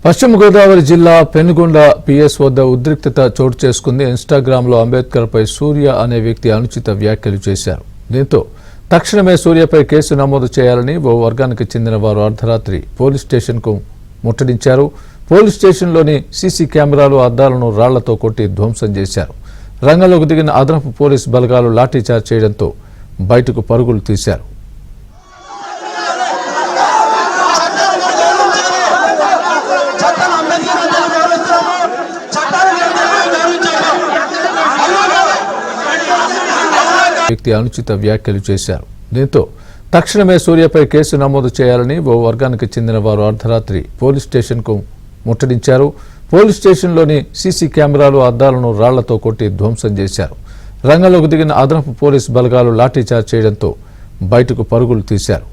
పశ్చిమ గోదావరి జిల్లా పెనుగొండ పిఎస్ వద్ద ఉద్రిక్తత చోటు చేసుకుంది. ఇన్‌స్టాగ్రామ్లో అంబేద్కర్పై సూర్య అనే వ్యక్తి అనుచిత వ్యాఖ్యలు చేశారు. దీంతో తక్షణమే సూర్యపై కేసు నమోదు చేయాలని ఓ వర్గానికి చెందిన వారు అర్ధరాత్రి పోలీస్ స్టేషన్కు ముట్టడించారు. పోలీస్ స్టేషన్లోని సీసీ కెమెరాలు అద్దాలను రాళ్లతో కొట్టి ధ్వంసం చేశారు. రంగంలోకి దిగిన అదనపు పోలీస్ బలగాలు లాఠీచార్జ్ చేయడంతో బయటకు పరుగులు తీశారు. వ్యక్తి అనుచిత వ్యాఖ్యలు చేశారు. దీంతో తక్షణమే సూర్యపై కేసు నమోదు చేయాలని ఓ వర్గానికి చెందిన వారు అర్ధరాత్రి పోలీస్ స్టేషన్కు ముట్టడించారు. పోలీస్ స్టేషన్లోని సీసీ కెమెరాలు అద్దాలను రాళ్లతో కొట్టి ధ్వంసం చేశారు. రంగంలోకి దిగిన అదనపు పోలీస్ బలగాలు లాఠీచార్జ్ చేయడంతో బయటకు పరుగులు తీశారు.